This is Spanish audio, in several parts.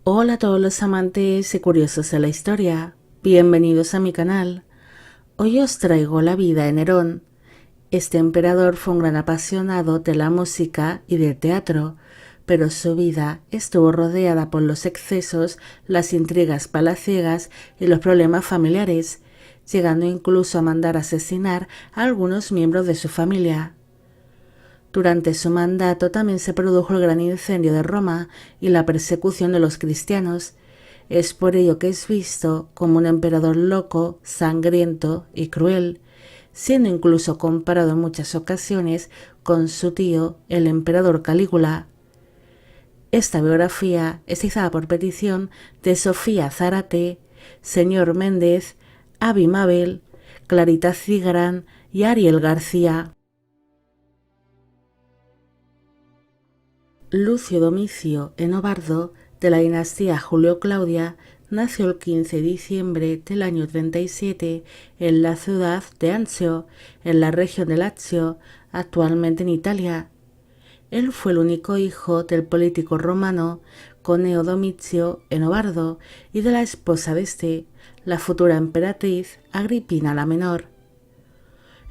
Hola a todos los amantes y curiosos de la historia, bienvenidos a mi canal. Hoy os traigo la vida de Nerón. Este emperador fue un gran apasionado de la música y del teatro, pero su vida estuvo rodeada por los excesos, las intrigas palaciegas y los problemas familiares, llegando incluso a mandar asesinar a algunos miembros de su familia. Durante su mandato también se produjo el gran incendio de Roma y la persecución de los cristianos. Es por ello que es visto como un emperador loco, sangriento y cruel, siendo incluso comparado en muchas ocasiones con su tío, el emperador Calígula. Esta biografía es izada por petición de Sofía Zárate, Señor Méndez, Avi Mabel, Clarita Cigarán y Ariel García. Lucio Domicio Enobarbo, de la dinastía Julio-Claudia, nació el 15 de diciembre del año 37 en la ciudad de Anzio, en la región de Lazio, actualmente en Italia. Él fue el único hijo del político romano Cneo Domicio Enobarbo y de la esposa de este, la futura emperatriz Agripina la Menor.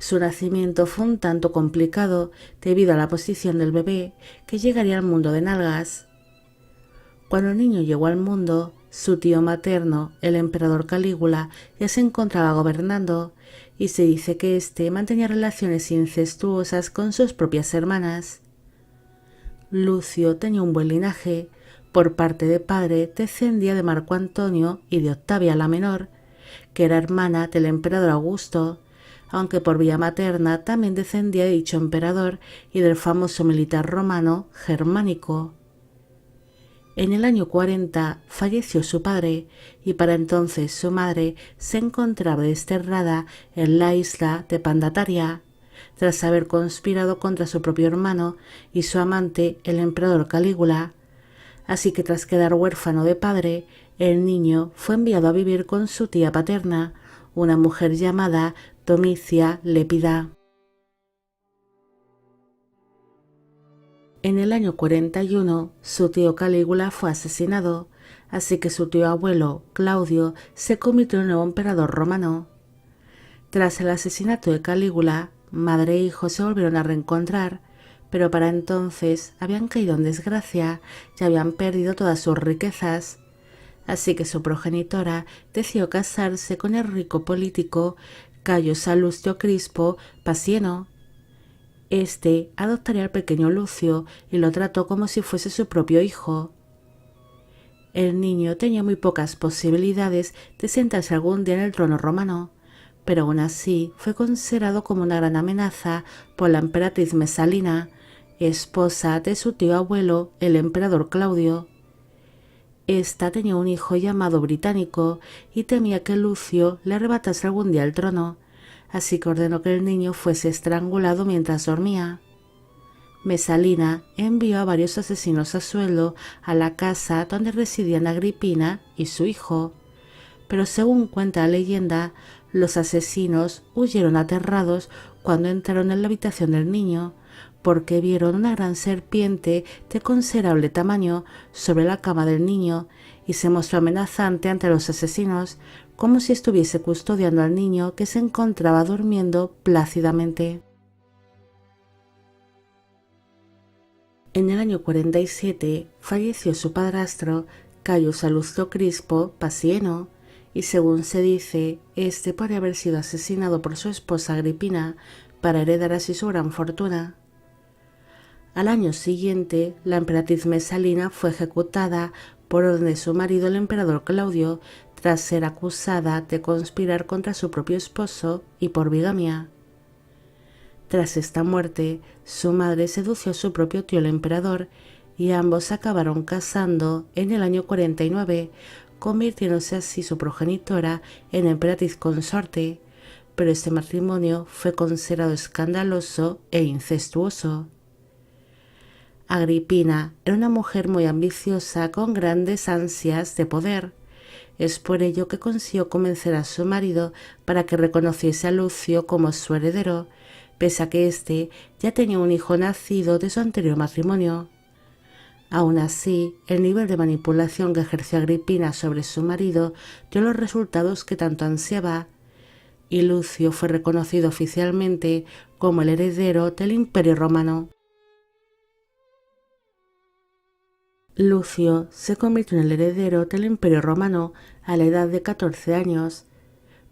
Su nacimiento fue un tanto complicado debido a la posición del bebé, que llegaría al mundo de nalgas. Cuando el niño llegó al mundo, su tío materno, el emperador Calígula, ya se encontraba gobernando, y se dice que éste mantenía relaciones incestuosas con sus propias hermanas. Lucio tenía un buen linaje. Por parte de padre descendía de Marco Antonio y de Octavia la Menor, que era hermana del emperador Augusto, aunque por vía materna también descendía de dicho emperador y del famoso militar romano Germánico. En el año 40 falleció su padre, y para entonces su madre se encontraba desterrada en la isla de Pandataria, tras haber conspirado contra su propio hermano y su amante, el emperador Calígula. Así que tras quedar huérfano de padre, el niño fue enviado a vivir con su tía paterna, una mujer llamada Domicia Lépida. En el año 41, su tío Calígula fue asesinado, así que su tío abuelo, Claudio, se convirtió en el nuevo emperador romano. Tras el asesinato de Calígula, madre e hijo se volvieron a reencontrar, pero para entonces habían caído en desgracia y habían perdido todas sus riquezas. Así que su progenitora decidió casarse con el rico político Cayo Salustio Crispo Pacieno. Este adoptaría al pequeño Lucio y lo trató como si fuese su propio hijo. El niño tenía muy pocas posibilidades de sentarse algún día en el trono romano, pero aún así fue considerado como una gran amenaza por la emperatriz Mesalina, esposa de su tío abuelo, el emperador Claudio. Esta tenía un hijo llamado Británico y temía que Lucio le arrebatase algún día el trono, así que ordenó que el niño fuese estrangulado mientras dormía. Mesalina envió a varios asesinos a sueldo a la casa donde residían Agripina y su hijo, pero según cuenta la leyenda, los asesinos huyeron aterrados cuando entraron en la habitación del niño, porque vieron una gran serpiente de considerable tamaño sobre la cama del niño y se mostró amenazante ante los asesinos, como si estuviese custodiando al niño que se encontraba durmiendo plácidamente. En el año 47 falleció su padrastro Cayo Salustio Crispo Pacieno, y según se dice, este podría haber sido asesinado por su esposa Agripina para heredar así su gran fortuna. Al año siguiente, la emperatriz Mesalina fue ejecutada por orden de su marido, el emperador Claudio, tras ser acusada de conspirar contra su propio esposo y por bigamia. Tras esta muerte, su madre sedució a su propio tío el emperador y ambos acabaron casando en el año 49, convirtiéndose así su progenitora en emperatriz consorte, pero este matrimonio fue considerado escandaloso e incestuoso. Agripina era una mujer muy ambiciosa con grandes ansias de poder. Es por ello que consiguió convencer a su marido para que reconociese a Lucio como su heredero, pese a que éste ya tenía un hijo nacido de su anterior matrimonio. Aún así, el nivel de manipulación que ejerció Agripina sobre su marido dio los resultados que tanto ansiaba, y Lucio fue reconocido oficialmente como el heredero del Imperio Romano. Lucio se convirtió en el heredero del Imperio Romano a la edad de 14 años.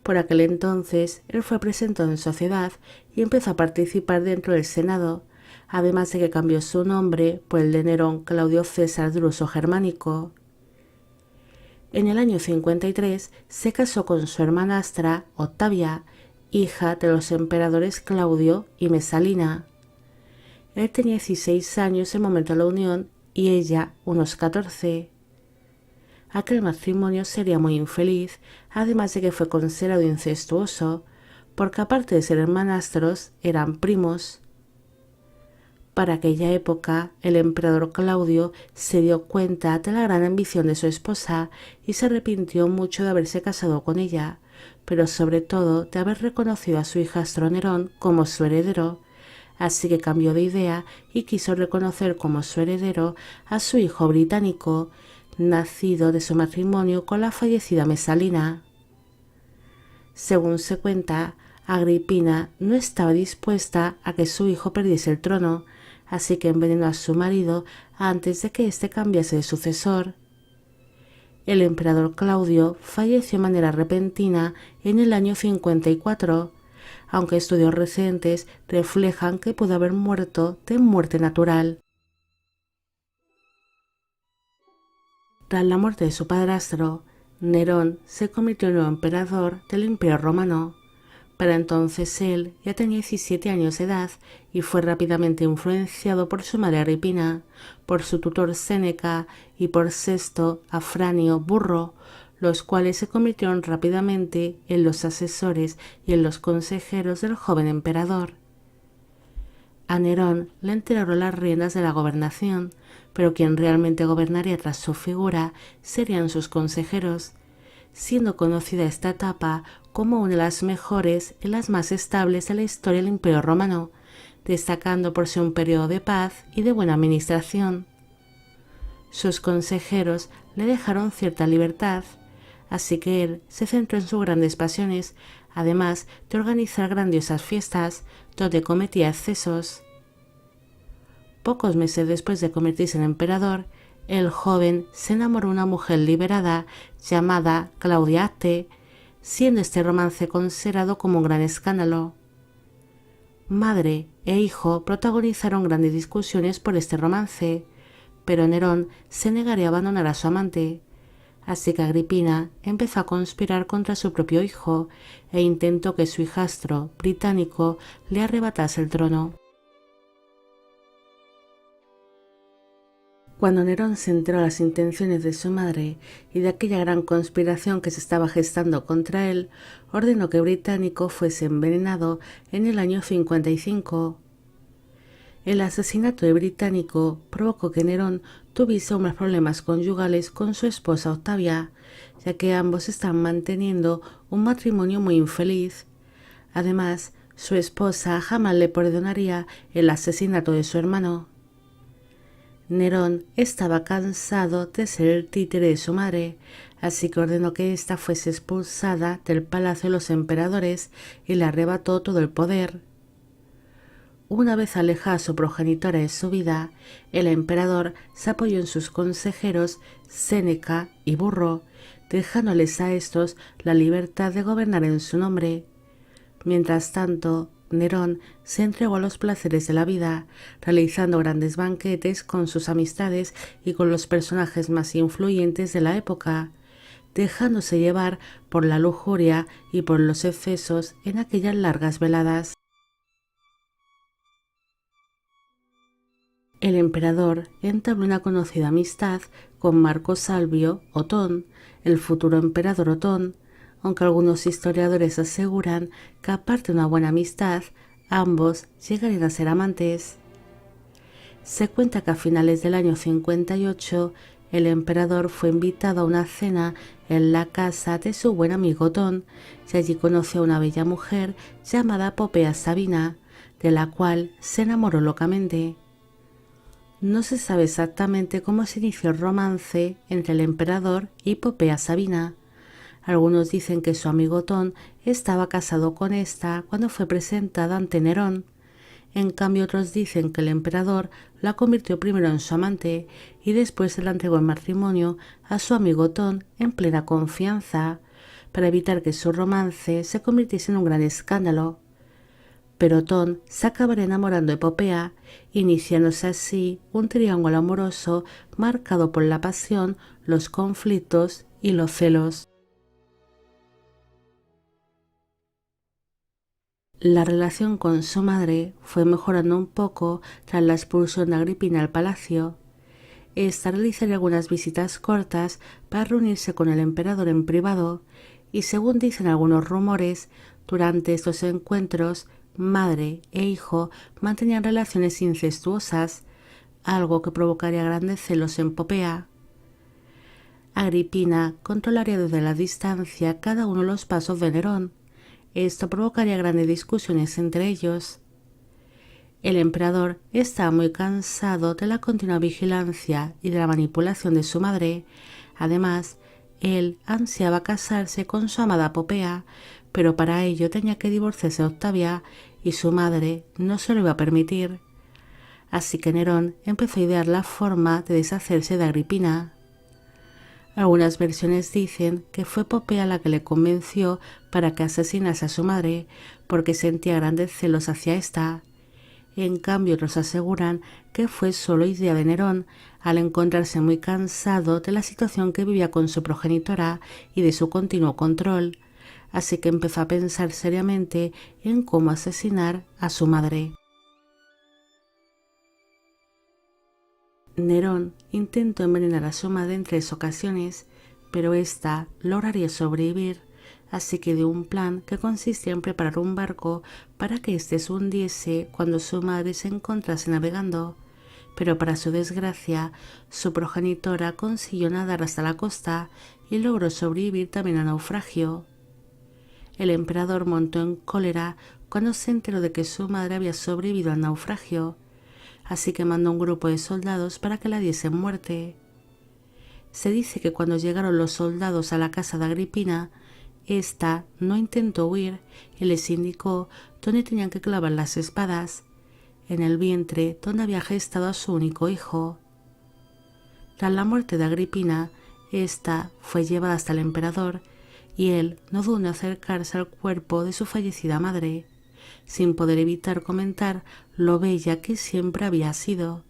Por aquel entonces, él fue presentado en sociedad y empezó a participar dentro del Senado, además de que cambió su nombre por el de Nerón Claudio César Druso Germánico. En el año 53 se casó con su hermanastra Octavia, hija de los emperadores Claudio y Mesalina. Él tenía 16 años en el momento de la unión y ella unos 14. Aquel matrimonio sería muy infeliz, además de que fue considerado incestuoso, porque aparte de ser hermanastros, eran primos. Para aquella época, el emperador Claudio se dio cuenta de la gran ambición de su esposa y se arrepintió mucho de haberse casado con ella, pero sobre todo de haber reconocido a su hijastro Nerón como su heredero, así que cambió de idea y quiso reconocer como su heredero a su hijo británico, nacido de su matrimonio con la fallecida Mesalina. Según se cuenta, Agripina no estaba dispuesta a que su hijo perdiese el trono, así que envenenó a su marido antes de que éste cambiase de sucesor. El emperador Claudio falleció de manera repentina en el año 54, aunque estudios recientes reflejan que pudo haber muerto de muerte natural. Tras la muerte de su padrastro, Nerón se convirtió en el nuevo emperador del Imperio Romano. Para entonces él ya tenía 17 años de edad y fue rápidamente influenciado por su madre Agripina, por su tutor Séneca y por Sesto Afranio Burro, los cuales se convirtieron rápidamente en los asesores y en los consejeros del joven emperador. A Nerón le entregaron las riendas de la gobernación, pero quien realmente gobernaría tras su figura serían sus consejeros, siendo conocida esta etapa como una de las mejores y las más estables de la historia del Imperio Romano, destacando por ser un periodo de paz y de buena administración. Sus consejeros le dejaron cierta libertad, así que él se centró en sus grandes pasiones, además de organizar grandiosas fiestas donde cometía excesos. Pocos meses después de convertirse en emperador, el joven se enamoró de una mujer liberada llamada Claudia Acte, siendo este romance considerado como un gran escándalo. Madre e hijo protagonizaron grandes discusiones por este romance, pero Nerón se negaría a abandonar a su amante, así que Agripina empezó a conspirar contra su propio hijo e intentó que su hijastro británico le arrebatase el trono. Cuando Nerón se enteró de las intenciones de su madre y de aquella gran conspiración que se estaba gestando contra él, ordenó que Británico fuese envenenado en el año 55. El asesinato de Británico provocó que Nerón tuviese unos problemas conyugales con su esposa Octavia, ya que ambos estaban manteniendo un matrimonio muy infeliz. Además, su esposa jamás le perdonaría el asesinato de su hermano. Nerón estaba cansado de ser el títere de su madre, así que ordenó que ésta fuese expulsada del palacio de los emperadores y le arrebató todo el poder. Una vez alejada su progenitora de su vida, el emperador se apoyó en sus consejeros Séneca y Burro, dejándoles a estos la libertad de gobernar en su nombre. Mientras tanto, Nerón se entregó a los placeres de la vida, realizando grandes banquetes con sus amistades y con los personajes más influyentes de la época, dejándose llevar por la lujuria y por los excesos en aquellas largas veladas. El emperador entabló una conocida amistad con Marco Salvio Otón, el futuro emperador Otón, aunque algunos historiadores aseguran que aparte de una buena amistad, ambos llegarían a ser amantes. Se cuenta que a finales del año 58 el emperador fue invitado a una cena en la casa de su buen amigo Otón y allí conoció a una bella mujer llamada Popea Sabina, de la cual se enamoró locamente. No se sabe exactamente cómo se inició el romance entre el emperador y Popea Sabina. Algunos dicen que su amigo Otón estaba casado con esta cuando fue presentada ante Nerón. En cambio, otros dicen que el emperador la convirtió primero en su amante y después se la entregó en matrimonio a su amigo Otón en plena confianza, para evitar que su romance se convirtiese en un gran escándalo. Pero Otón se acabará enamorando de Popea, iniciándose así un triángulo amoroso marcado por la pasión, los conflictos y los celos. La relación con su madre fue mejorando un poco tras la expulsión de Agripina al palacio. Esta realizaría algunas visitas cortas para reunirse con el emperador en privado, y según dicen algunos rumores, durante estos encuentros, madre e hijo mantenían relaciones incestuosas, algo que provocaría grandes celos en Popea. Agripina controlaría desde la distancia cada uno de los pasos de Nerón. Esto provocaría grandes discusiones entre ellos. El emperador estaba muy cansado de la continua vigilancia y de la manipulación de su madre. Además, él ansiaba casarse con su amada Popea, pero para ello tenía que divorciarse de Octavia y su madre no se lo iba a permitir. Así que Nerón empezó a idear la forma de deshacerse de Agripina. Algunas versiones dicen que fue Popea la que le convenció para que asesinase a su madre, porque sentía grandes celos hacia ésta. En cambio, otros aseguran que fue solo idea de Nerón, al encontrarse muy cansado de la situación que vivía con su progenitora y de su continuo control, así que empezó a pensar seriamente en cómo asesinar a su madre. Nerón intentó envenenar a su madre en 3 ocasiones, pero ésta lograría sobrevivir, así que dio un plan que consistía en preparar un barco para que éste se hundiese cuando su madre se encontrase navegando, pero para su desgracia, su progenitora consiguió nadar hasta la costa y logró sobrevivir también al naufragio. El emperador montó en cólera cuando se enteró de que su madre había sobrevivido al naufragio, así que mandó un grupo de soldados para que la diesen muerte. Se dice que cuando llegaron los soldados a la casa de Agripina, ésta no intentó huir y les indicó dónde tenían que clavar las espadas, en el vientre donde había gestado a su único hijo. Tras la muerte de Agripina, ésta fue llevada hasta el emperador y él no dudó en acercarse al cuerpo de su fallecida madre, sin poder evitar comentar lo bella que siempre había sido.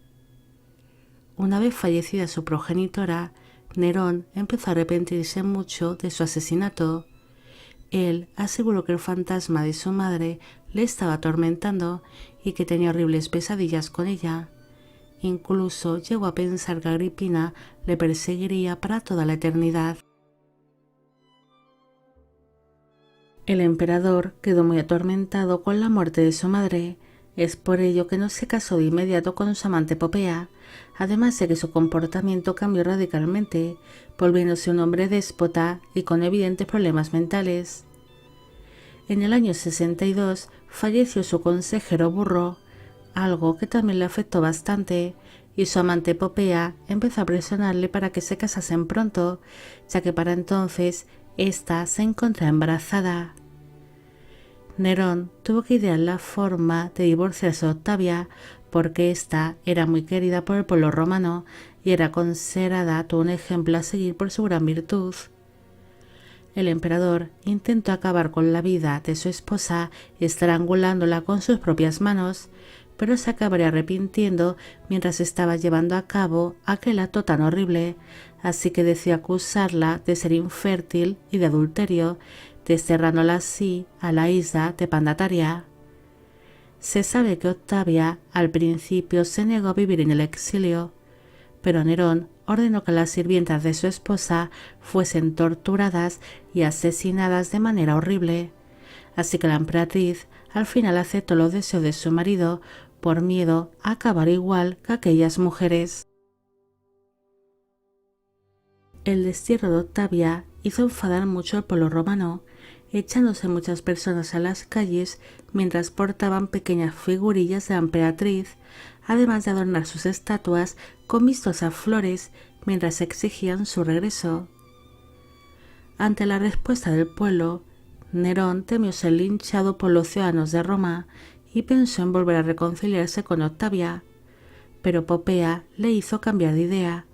Una vez fallecida su progenitora, Nerón empezó a arrepentirse mucho de su asesinato. Él aseguró que el fantasma de su madre le estaba atormentando y que tenía horribles pesadillas con ella. Incluso llegó a pensar que Agripina le perseguiría para toda la eternidad. El emperador quedó muy atormentado con la muerte de su madre. Es por ello que no se casó de inmediato con su amante Popea, además de que su comportamiento cambió radicalmente, volviéndose un hombre déspota y con evidentes problemas mentales. En el año 62 falleció su consejero Burro, algo que también le afectó bastante, y su amante Popea empezó a presionarle para que se casasen pronto, ya que para entonces ésta se encontraba embarazada. Nerón tuvo que idear la forma de divorciarse de Octavia, porque ésta era muy querida por el pueblo romano y era considerada todo un ejemplo a seguir por su gran virtud. El emperador intentó acabar con la vida de su esposa estrangulándola con sus propias manos, pero se acabaría arrepintiendo mientras estaba llevando a cabo aquel acto tan horrible, así que decidió acusarla de ser infértil y de adulterio, desterrándola así a la isla de Pandataria. Se sabe que Octavia al principio se negó a vivir en el exilio, pero Nerón ordenó que las sirvientas de su esposa fuesen torturadas y asesinadas de manera horrible, así que la emperatriz al final aceptó los deseos de su marido por miedo a acabar igual que aquellas mujeres. El destierro de Octavia hizo enfadar mucho al pueblo romano, echándose muchas personas a las calles mientras portaban pequeñas figurillas de la emperatriz, además de adornar sus estatuas con vistosas flores mientras exigían su regreso. Ante la respuesta del pueblo, Nerón temió ser linchado por los ciudadanos de Roma y pensó en volver a reconciliarse con Octavia, pero Popea le hizo cambiar de idea.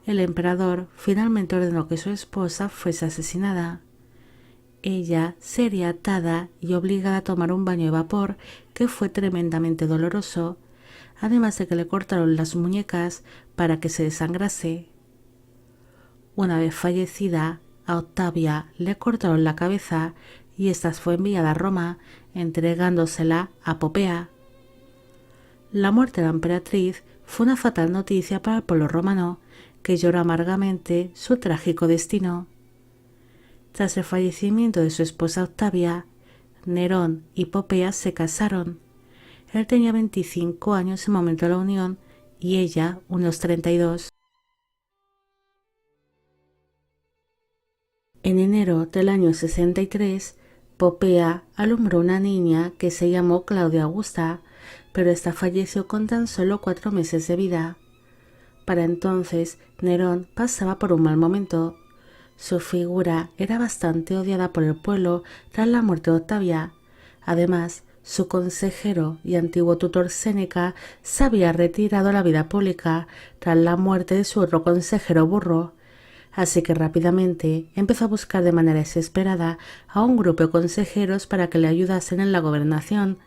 El emperador finalmente ordenó que su esposa fuese asesinada. Ella sería atada y obligada a tomar un baño de vapor que fue tremendamente doloroso, además de que le cortaron las muñecas para que se desangrase. Una vez fallecida, a Octavia le cortaron la cabeza y ésta fue enviada a Roma, entregándosela a Popea. La muerte de la emperatriz fue una fatal noticia para el pueblo romano, que lloró amargamente su trágico destino. Tras el fallecimiento de su esposa Octavia, Nerón y Popea se casaron. Él tenía 25 años en el momento de la unión y ella unos 32. En enero del año 63, Popea alumbró una niña que se llamó Claudia Augusta, pero esta falleció con tan solo 4 meses de vida. Para entonces, Nerón pasaba por un mal momento. Su figura era bastante odiada por el pueblo tras la muerte de Octavia. Además, su consejero y antiguo tutor Séneca se había retirado a la vida pública tras la muerte de su otro consejero Burro. Así que rápidamente empezó a buscar de manera desesperada a un grupo de consejeros para que le ayudasen en la gobernación,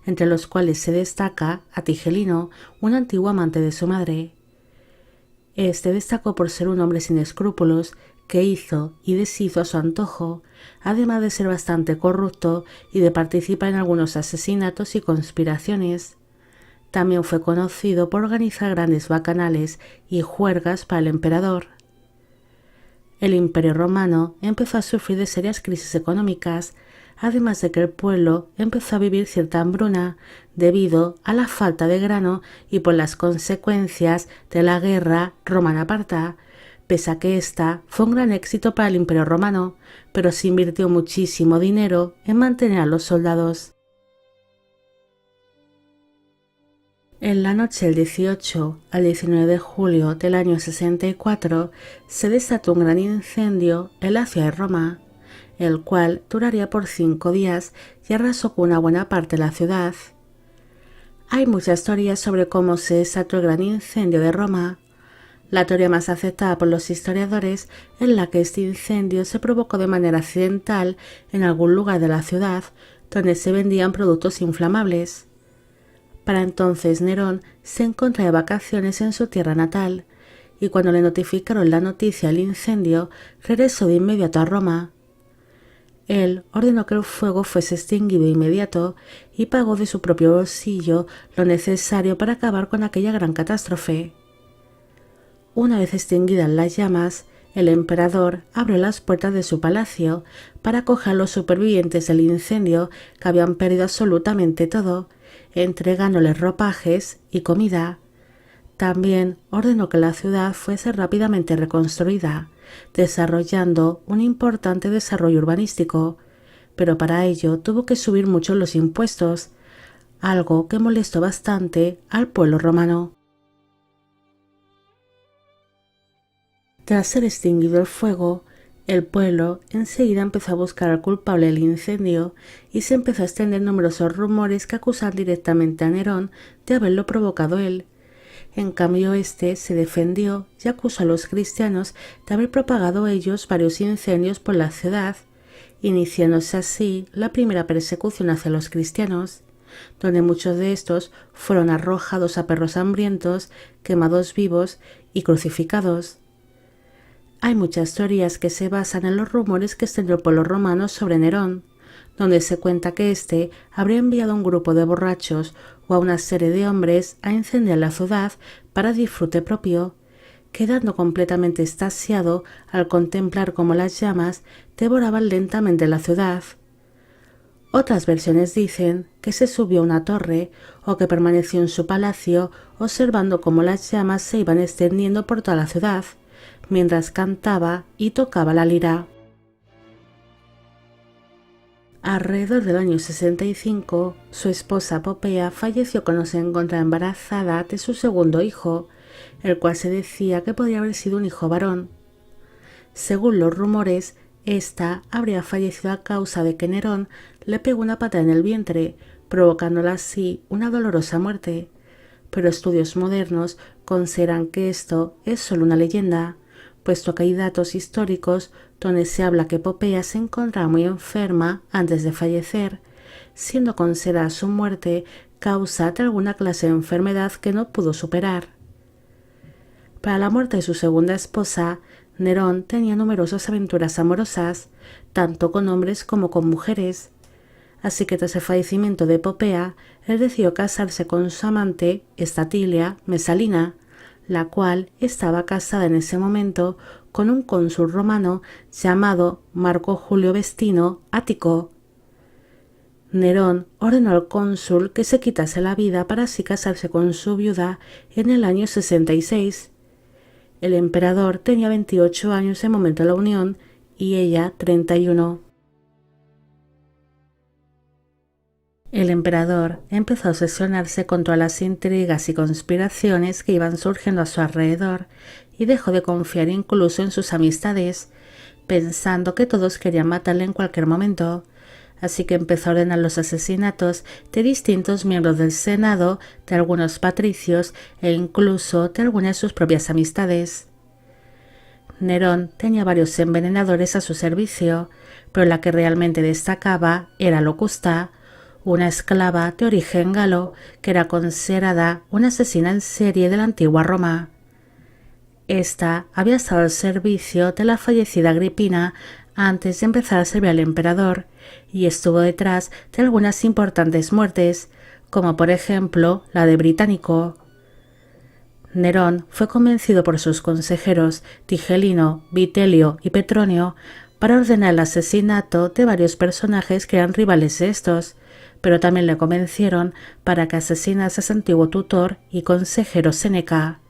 entre los cuales se destaca a Tigelino, un antiguo amante de su madre. Este destacó por ser un hombre sin escrúpulos que hizo y deshizo a su antojo, además de ser bastante corrupto y de participar en algunos asesinatos y conspiraciones. También fue conocido por organizar grandes bacanales y juergas para el emperador. El Imperio Romano empezó a sufrir de serias crisis económicas, además de que el pueblo empezó a vivir cierta hambruna debido a la falta de grano y por las consecuencias de la guerra romana-parta, pese a que esta fue un gran éxito para el Imperio Romano, pero se invirtió muchísimo dinero en mantener a los soldados. En la noche del 18 al 19 de julio del año 64 se desató un gran incendio en la ciudad de Roma, el cual duraría por 5 días y arrasó con una buena parte de la ciudad. Hay muchas teorías sobre cómo se desató el gran incendio de Roma. La teoría más aceptada por los historiadores es la que este incendio se provocó de manera accidental en algún lugar de la ciudad donde se vendían productos inflamables. Para entonces Nerón se encontraba de vacaciones en su tierra natal, y cuando le notificaron la noticia del incendio, regresó de inmediato a Roma. Él ordenó que el fuego fuese extinguido de inmediato y pagó de su propio bolsillo lo necesario para acabar con aquella gran catástrofe. Una vez extinguidas las llamas, el emperador abrió las puertas de su palacio para acoger a los supervivientes del incendio que habían perdido absolutamente todo, entregándoles ropajes y comida. También ordenó que la ciudad fuese rápidamente reconstruida, desarrollando un importante desarrollo urbanístico, pero para ello tuvo que subir mucho los impuestos, algo que molestó bastante al pueblo romano. Tras ser extinguido el fuego, el pueblo enseguida empezó a buscar al culpable del incendio y se empezó a extender numerosos rumores que acusaban directamente a Nerón de haberlo provocado él. En cambio, este se defendió y acusó a los cristianos de haber propagado ellos varios incendios por la ciudad, iniciándose así la primera persecución hacia los cristianos, donde muchos de estos fueron arrojados a perros hambrientos, quemados vivos y crucificados. Hay muchas teorías que se basan en los rumores que extendió el pueblo romano sobre Nerón, donde se cuenta que éste habría enviado a un grupo de borrachos o a una serie de hombres a incendiar la ciudad para disfrute propio, quedando completamente extasiado al contemplar cómo las llamas devoraban lentamente la ciudad. Otras versiones dicen que se subió a una torre o que permaneció en su palacio observando cómo las llamas se iban extendiendo por toda la ciudad, mientras cantaba y tocaba la lira. Alrededor del año 65, su esposa Popea falleció cuando se encontraba embarazada de su segundo hijo, el cual se decía que podría haber sido un hijo varón. Según los rumores, ésta habría fallecido a causa de que Nerón le pegó una patada en el vientre, provocándola así una dolorosa muerte. Pero estudios modernos consideran que esto es solo una leyenda, puesto que hay datos históricos donde se habla que Popea se encontraba muy enferma antes de fallecer, siendo considerada su muerte causa de alguna clase de enfermedad que no pudo superar. Para la muerte de su segunda esposa, Nerón tenía numerosas aventuras amorosas, tanto con hombres como con mujeres. Así que tras el fallecimiento de Popea, él decidió casarse con su amante, Estatilia Mesalina, la cual estaba casada en ese momento con un cónsul romano llamado Marco Julio Vestino Ático. Nerón ordenó al cónsul que se quitase la vida para así casarse con su viuda en el año 66. El emperador tenía 28 años en el momento de la unión y ella 31. El emperador empezó a obsesionarse con todas las intrigas y conspiraciones que iban surgiendo a su alrededor y dejó de confiar incluso en sus amistades, pensando que todos querían matarle en cualquier momento. Así que empezó a ordenar los asesinatos de distintos miembros del Senado, de algunos patricios e incluso de algunas de sus propias amistades. Nerón tenía varios envenenadores a su servicio, pero la que realmente destacaba era Locusta, una esclava de origen galo que era considerada una asesina en serie de la antigua Roma. Esta había estado al servicio de la fallecida Agripina antes de empezar a servir al emperador y estuvo detrás de algunas importantes muertes, como por ejemplo la de Británico. Nerón fue convencido por sus consejeros Tigelino, Vitelio y Petronio para ordenar el asesinato de varios personajes que eran rivales de estos, pero también le convencieron para que asesinase a su antiguo tutor y consejero Séneca.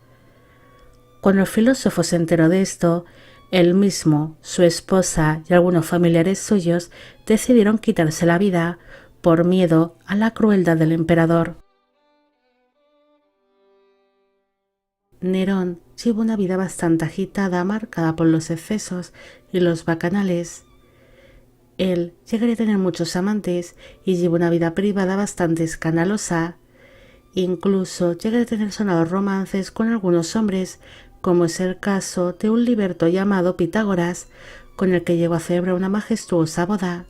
Cuando el filósofo se enteró de esto, él mismo, su esposa y algunos familiares suyos decidieron quitarse la vida por miedo a la crueldad del emperador. Nerón llevó una vida bastante agitada, marcada por los excesos y los bacanales. Él llegaría a tener muchos amantes y llevó una vida privada bastante escandalosa. Incluso llegaría a tener sonados romances con algunos hombres, como es el caso de un liberto llamado Pitágoras, con el que llegó a celebrar una majestuosa boda.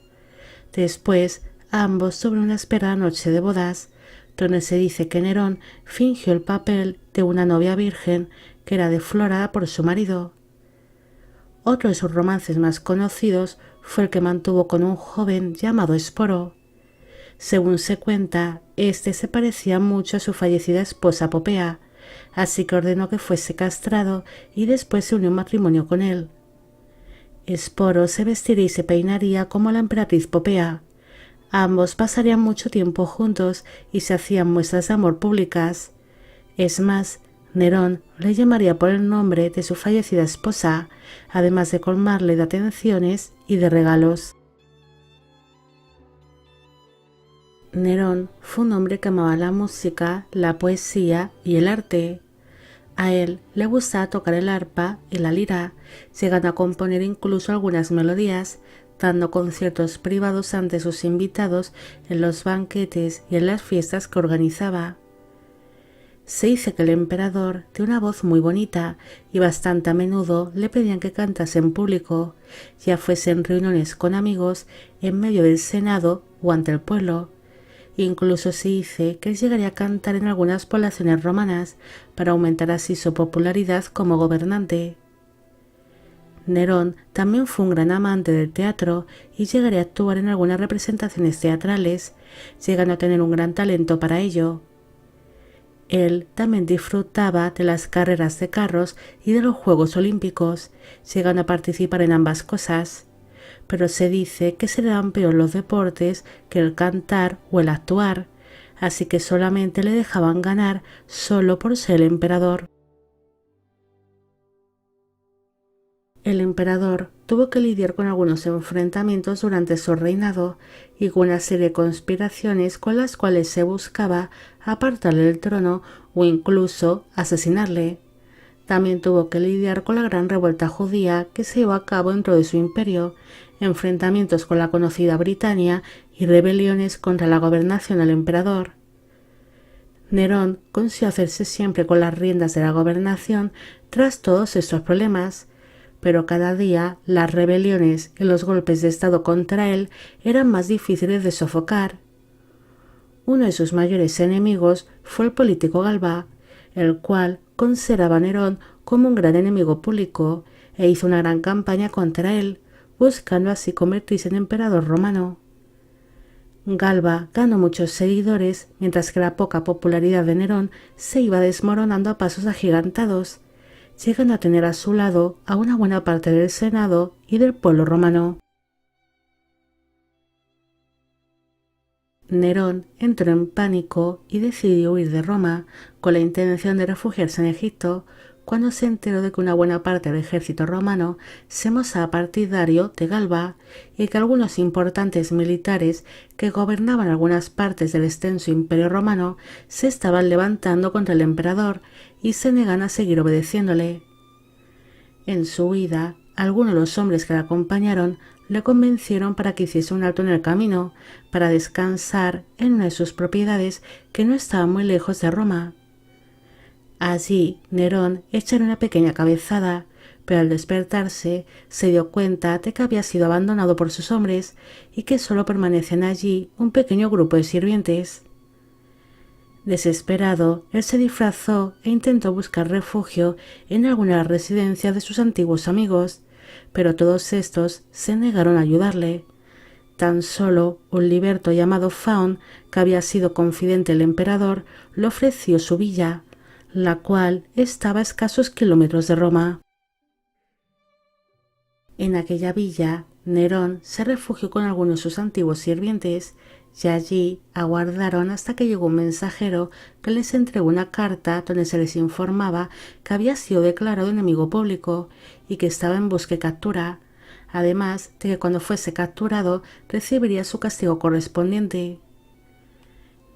Después, ambos tuvieron una esperada noche de bodas, donde se dice que Nerón fingió el papel de una novia virgen que era deflorada por su marido. Otro de sus romances más conocidos fue el que mantuvo con un joven llamado Esporo. Según se cuenta, este se parecía mucho a su fallecida esposa Popea, así que ordenó que fuese castrado y después se unió en matrimonio con él. Esporo se vestiría y se peinaría como la emperatriz Popea. Ambos pasarían mucho tiempo juntos y se hacían muestras de amor públicas. Es más, Nerón le llamaría por el nombre de su fallecida esposa, además de colmarle de atenciones y de regalos. Nerón fue un hombre que amaba la música, la poesía y el arte. A él le gustaba tocar el arpa y la lira, llegando a componer incluso algunas melodías, dando conciertos privados ante sus invitados en los banquetes y en las fiestas que organizaba. Se dice que el emperador tiene una voz muy bonita y bastante a menudo le pedían que cantase en público, ya fuese en reuniones con amigos, en medio del Senado o ante el pueblo. Incluso se dice que él llegaría a cantar en algunas poblaciones romanas para aumentar así su popularidad como gobernante. Nerón también fue un gran amante del teatro y llegaría a actuar en algunas representaciones teatrales, llegando a tener un gran talento para ello. Él también disfrutaba de las carreras de carros y de los Juegos Olímpicos, llegando a participar en ambas cosas, pero se dice que se le dan peor los deportes que el cantar o el actuar, así que solamente le dejaban ganar solo por ser el emperador. El emperador tuvo que lidiar con algunos enfrentamientos durante su reinado y con una serie de conspiraciones con las cuales se buscaba apartarle del trono o incluso asesinarle. También tuvo que lidiar con la gran revuelta judía que se llevó a cabo dentro de su imperio, enfrentamientos con la conocida Britania y rebeliones contra la gobernación del emperador. Nerón consiguió hacerse siempre con las riendas de la gobernación tras todos estos problemas, pero cada día las rebeliones y los golpes de estado contra él eran más difíciles de sofocar. Uno de sus mayores enemigos fue el político Galba, el cual consideraba a Nerón como un gran enemigo público e hizo una gran campaña contra él, buscando así convertirse en emperador romano. Galba ganó muchos seguidores, mientras que la poca popularidad de Nerón se iba desmoronando a pasos agigantados, llegando a tener a su lado a una buena parte del Senado y del pueblo romano. Nerón entró en pánico y decidió huir de Roma con la intención de refugiarse en Egipto, cuando se enteró de que una buena parte del ejército romano se mostraba partidario de Galba y que algunos importantes militares que gobernaban algunas partes del extenso imperio romano se estaban levantando contra el emperador y se negan a seguir obedeciéndole. En su huida, algunos de los hombres que le acompañaron le convencieron para que hiciese un alto en el camino, para descansar en una de sus propiedades que no estaba muy lejos de Roma. Allí Nerón echó una pequeña cabezada, pero al despertarse se dio cuenta de que había sido abandonado por sus hombres y que solo permanecían allí un pequeño grupo de sirvientes. Desesperado, él se disfrazó e intentó buscar refugio en alguna de las residencias de sus antiguos amigos, pero todos estos se negaron a ayudarle. Tan solo un liberto llamado Faon, que había sido confidente del emperador, le ofreció su villa, la cual estaba a escasos kilómetros de Roma. En aquella villa, Nerón se refugió con algunos de sus antiguos sirvientes y allí aguardaron hasta que llegó un mensajero que les entregó una carta donde se les informaba que había sido declarado enemigo público y que estaba en busca y captura, además de que cuando fuese capturado recibiría su castigo correspondiente.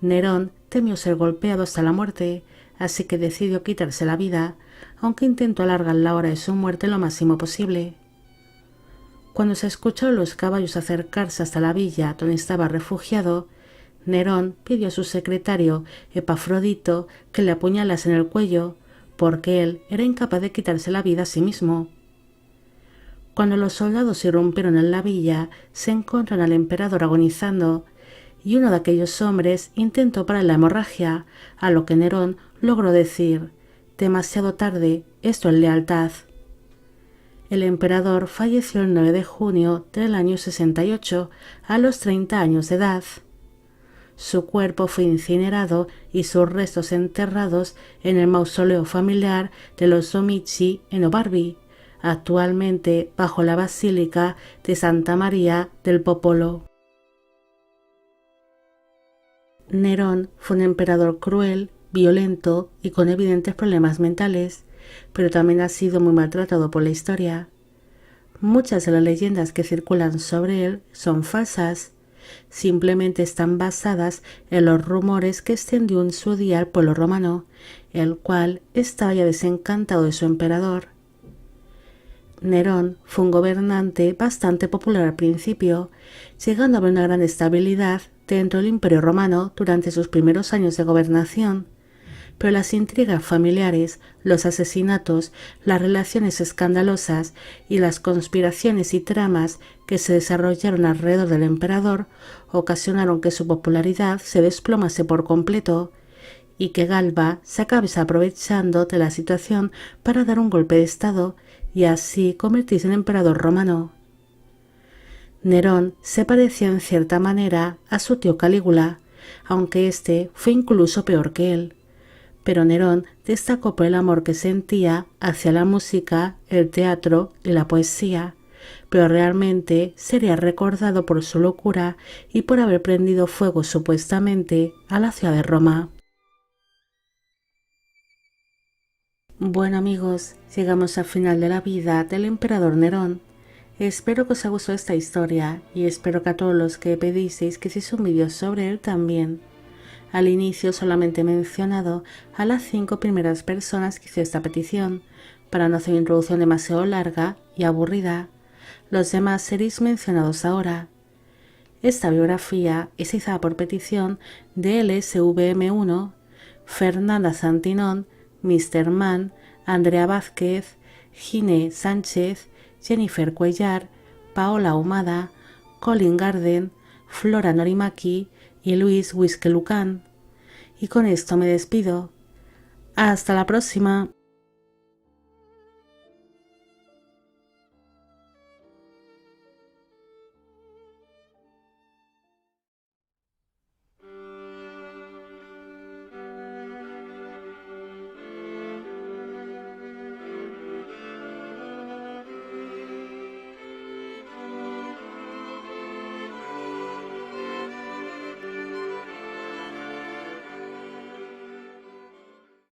Nerón temió ser golpeado hasta la muerte, así que decidió quitarse la vida, aunque intentó alargar la hora de su muerte lo máximo posible. Cuando se escucharon los caballos acercarse hasta la villa donde estaba refugiado, Nerón pidió a su secretario Epafrodito que le apuñalase en el cuello, porque él era incapaz de quitarse la vida a sí mismo. Cuando los soldados irrumpieron en la villa, se encontraron al emperador agonizando, y uno de aquellos hombres intentó parar la hemorragia, a lo que Nerón logró decir: «Demasiado tarde, esto es lealtad». El emperador falleció el 9 de junio del año 68, a los 30 años de edad. Su cuerpo fue incinerado y sus restos enterrados en el mausoleo familiar de los Domici en Obarbi, actualmente bajo la Basílica de Santa María del Popolo. Nerón fue un emperador cruel, violento y con evidentes problemas mentales, pero también ha sido muy maltratado por la historia. Muchas de las leyendas que circulan sobre él son falsas, simplemente están basadas en los rumores que extendió en su día el pueblo romano, el cual estaba ya desencantado de su emperador. Nerón fue un gobernante bastante popular al principio, llegando a haber una gran estabilidad dentro del Imperio Romano durante sus primeros años de gobernación, pero las intrigas familiares, los asesinatos, las relaciones escandalosas y las conspiraciones y tramas que se desarrollaron alrededor del emperador ocasionaron que su popularidad se desplomase por completo y que Galba se acabase aprovechando de la situación para dar un golpe de estado y así convertirse en emperador romano. Nerón se parecía en cierta manera a su tío Calígula, aunque éste fue incluso peor que él. Pero Nerón destacó por el amor que sentía hacia la música, el teatro y la poesía, pero realmente sería recordado por su locura y por haber prendido fuego supuestamente a la ciudad de Roma. Bueno amigos, llegamos al final de la vida del emperador Nerón. Espero que os haya gustado esta historia y espero que a todos los que pedisteis que hiciese un vídeo sobre él también. Al inicio solamente he mencionado a las 5 primeras personas que hizo esta petición, para no hacer una introducción demasiado larga y aburrida. Los demás seréis mencionados ahora. Esta biografía es izada por petición de LSVM1, Fernanda Santinón, Mr. Mann, Andrea Vázquez, Gine Sánchez, Jennifer Cuellar, Paola Ahumada, Colin Garden, Flora Norimaki y Luis Huisquelucán. Y con esto me despido. ¡Hasta la próxima!